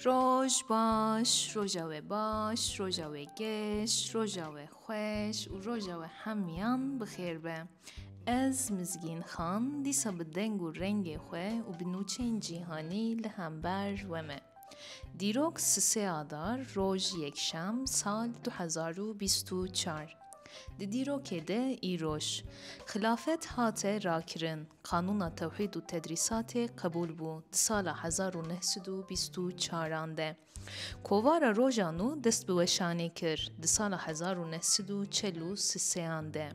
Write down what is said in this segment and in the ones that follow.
روژ باش، روژاوه باش، روژاوه گش، روژاوه خوش و روژاوه همیان بخیر به. از مزگین خان دیسا به دنگ و رنگ خواه و بنوچه جیهانی لهمبر ومه. دیروک 3 آذار روز یکشنبه سال 2024. دیروکê de îroj, xilafet hate rakirin, Kanûna Tewhîd û Tedrîsatê qebûl bû di sala 1924 de. Kovara rojan û dest bi weşanê kir di sala 1943 de.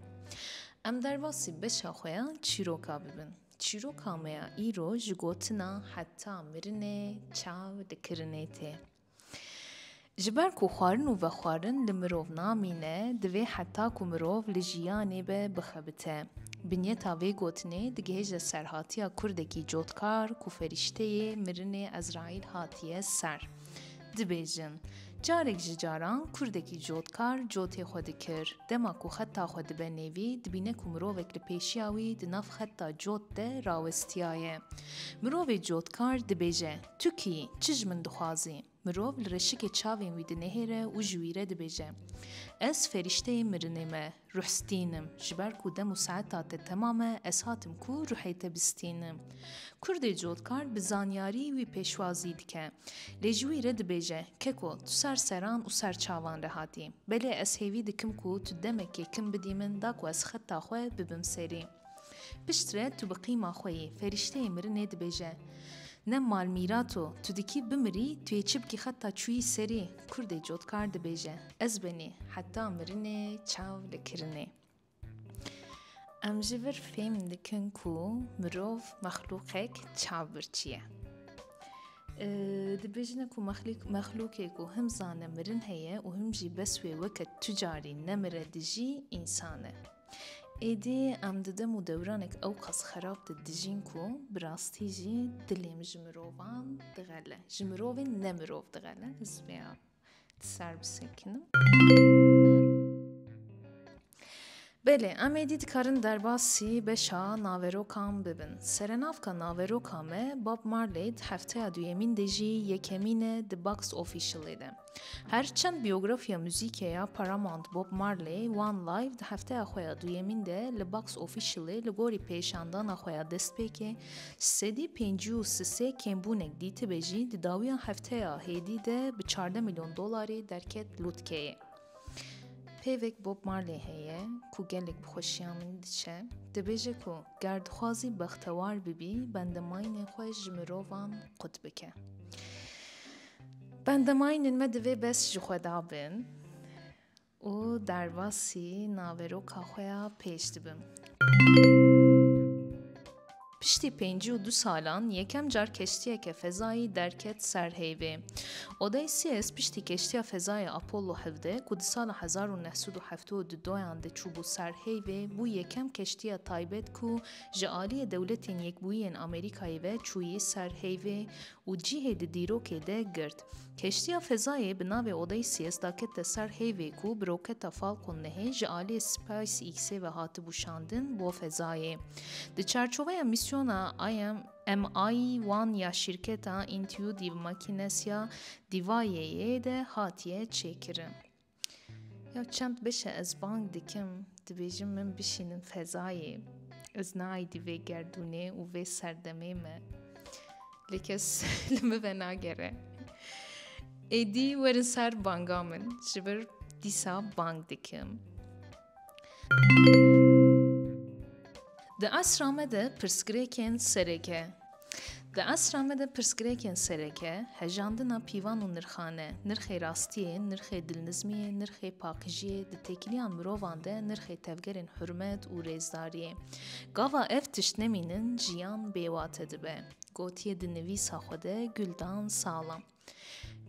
Em derbasî beşa xwe ya çîroka bibin. Çîroka me ya îro ji gotina heta mirinê çav dikirinê tê. Ji ber ku xwarin û vexwarin li mirov namîne, divê heta ku mirov li jiyanê be bixebite. Binyeta vê gotinê digihêje serhatiya Kurdekî cotkar ku ferîşteyê mirinê Ezraîl hatiye ser. Dibêjin, carek ji caran Kurdekî cotkar cotê xwe dikir. Dema ku xeta xwe dibe nêvî, dibîne ku mirovek li pêşiya wî di nav xeta cot de rawestiyaye. Mirovê cotkar dibêje, tu kî, çi ji min dixwazî? Mirov li reşikê çavên wî dinêhêre û ji wî re dibêje. Ez ferîşteyê mirinê me, ruhstînim, ji ber ku dem û saeta te temam e, ez hatim ku ruhê te bistînim. Kurdê cotkar bi zanyarî wî pêşwazî dike. Lê ji wî re dibêje, keko, tu ser seran û ser çavan re hatî. Belê ez hêvî dikim ku tu demekê kin bidî min da ku ez xeta xwe bibim serî. Pişt re tu bi qîma xwe yî, ferîşteyê mirinê dibêje. Ne mal mîrato, tu dikî bimirî, tu yê çi bikî xeta çûyî serî. Kurdê cotkar dibêje, ez benî, heta mirinê çav dikirinê. Em ji vir fêm dikin ku mirov mexlûqek çavbirçî ye. Dibêjine ku mexlûkê ku him zane mirin heye û him jî bes wê weke tu carî nemire dijî însan e. Êdî em di dem û dewranek ew qas xerab de dijîn ku bi rastî jî dilêm ji mirovan diğele. Ji mirovên ne mirov diğele. Ez vêya ser bisekinim. Belê, em êdî dikarin derbasî beşa naverokan bibin. Serenavka naveroka me Bob Marley di hefteya duyemîn de jî yekemîn e di Box Officialê de. Herçend biyografiya müzîkê ya Paramount Bob Marley One Life di hefteya xwe ya duyemîn de li Box Officialê li gorî pêşandana xwe ya destpêkê 353 kêmbûnek dîtibê jî di dawiya hefteya hêdî de bi $14 milyon derket lûtkeyê. Pêvek Bob Marley heye ku gelek bi xweşiya min diçe, dibêje ku ger dixwazî bextewar bibî, bendemayînên xwe ji mirovan qut bike. Bendemayînên me divê bes ji xwe dabin û derbasî naveroka xwe ya pêş dibim. Piştî 52 salan yekem car keştiyeke fezayî derket ser heyvê. Odysseus piştî keştiya fezaya Apollo 17 ku di sala 1972 de çûbû ser heyvê bû yekem keştiya taybet ku ji aliyê dewletên Yekbûyiyên Amerîkayê ve çûyî ser heyvê û cihê di dîrokê de girt. Keştiya fezayê bi navê Odysseus da kete ser heyvê ku bi roketa Falcon nehê ji aliyê SpaceX'ê ve hatibû şandin bo fezayê. Di çerçoveya misyona MI-1 ya şirketa Intuitive Machines ya Divayeyê de hatiye çêkirin. Ya çend beşe ez bang dikim, dibêjim min bişînin fezayê. Ez naîdî vê gerdûnê û vê serdemê me. Lê kes li me ve nagere. Êdî werin ser banga min, ji vir dîsa bang dikim. Di esra me de pirsgirêkên sereke. Di esra me de pirsgirêkên sereke, hejandina pîvan û nirxane, nirxê rastiyê, nirxê dilnizmiyê, nirxê paqijiyê, di têkiliyan mirovan de nirxê tevgerên hurmet û rêzdariyê. Gava ev tiştnemînin jiyan bêwate dibe. Gotiye di nivîsa xwe de Güldan Sağlam.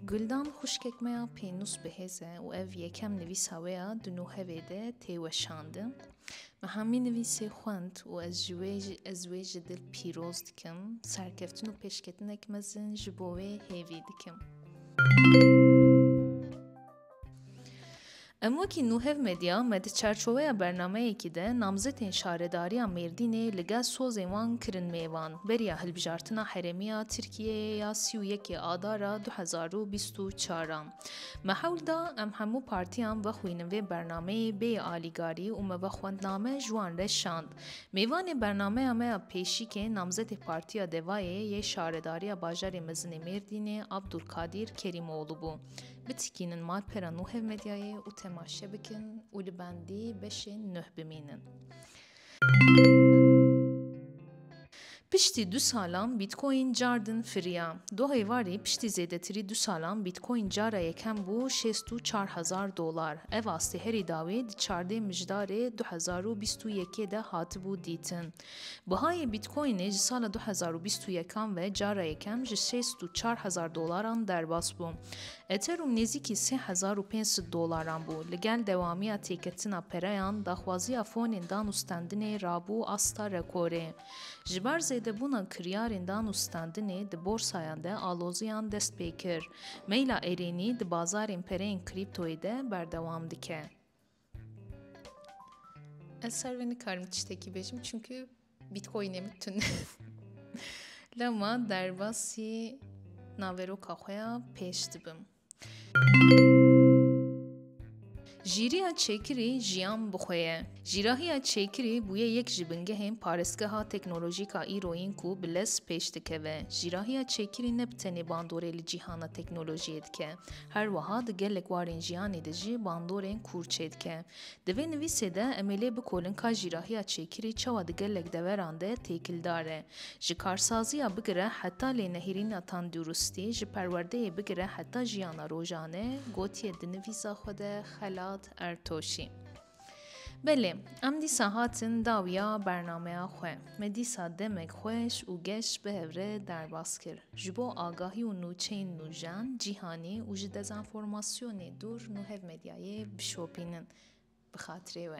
Güldan xuşkek me ya pênûs bihêz e û ev yekem nivîsa we ya di nûhevê de tê weşandin. Me hemî nivîsê xwend û ez wê ji dil pîroz dikim, serkeftin û pêşketinek mezin ji bo wê hêvî dikim. ام وکی نوهف مدیا مد چرچوه برنامه کی ده نامزدین شارداریا مردینه لگا سوزوان کرن میوان بریا هلبجارتنا حرمیا ترکیه یا 31 آذار 2024 محول دا ام همو پارتیان و خوینن و برنامه بی آلیگاری و مبخوندنامه جوان رشاند میوان برنامه اما پیشی که نامزد پارتیا دوایه یه شارداریا باجار مزن مردینه عبدالقادر کریموğlu bu. بتكينن مال بيرا نوهف مدياي و تماشا بكن و لباندي بشين نه بمينن. پشتی 2 سالان بیتکوین جاردن فریا. دو هیواری پشتی زیدتری 2 سالان بیتکوین جارا یکم بو 64,000 دلار. ev asli heri david çarde مجدار 2021 de hatı bu ditin. Bahay بیتکوین سال 2021 ve جارا یکم 64,000 dolaran derbas bu. Ethereum neziki 3,500 dolaran bu. Legel devamiya teketina perayan daxwaziya fonindan ustendine rabu asta rekore. Jibar de buna kriyarinden ustandini de borsaya da aloziyan dest bekir. Meyla ereni de bazarin perein kriptoyu da berdevam dike. Serveni karım çişteki beşim çünkü bitcoin'e bütün. Lama derbasi navero kahoya peş dibim. جیریا چیکری جیان بخویه. جیراهیا چیکری بویه یک جبنگه هم پارسگاه تکنولوژیکا ایروین کو بلس پیش دکه. جیراهیا چیکری نبتنی باندوره لجیهانا تکنولوژی دکه. هر وها دگلک وارن جیانی دجی باندورن کورچه دکه. دوی نویسه ده املی بکولن که جیراهیا چیکری چوا دگلک دورانده تیکل داره. جکارسازیا بگره حتی لنهرین اتان درستی جپرورده بگره حتی جیانا روزانه گوتیه دنویزا خود خلا ارتوشی. بله، ام دیسا هاتن داویا برنامه خواه. مدیسا دمک خوش و گش به هوره در باز کر. جبو آگاهی و نوچین نوجان جیهانی و جدزانفورماسیونی دور نوهف مدیای بشوپینن بخاطره و.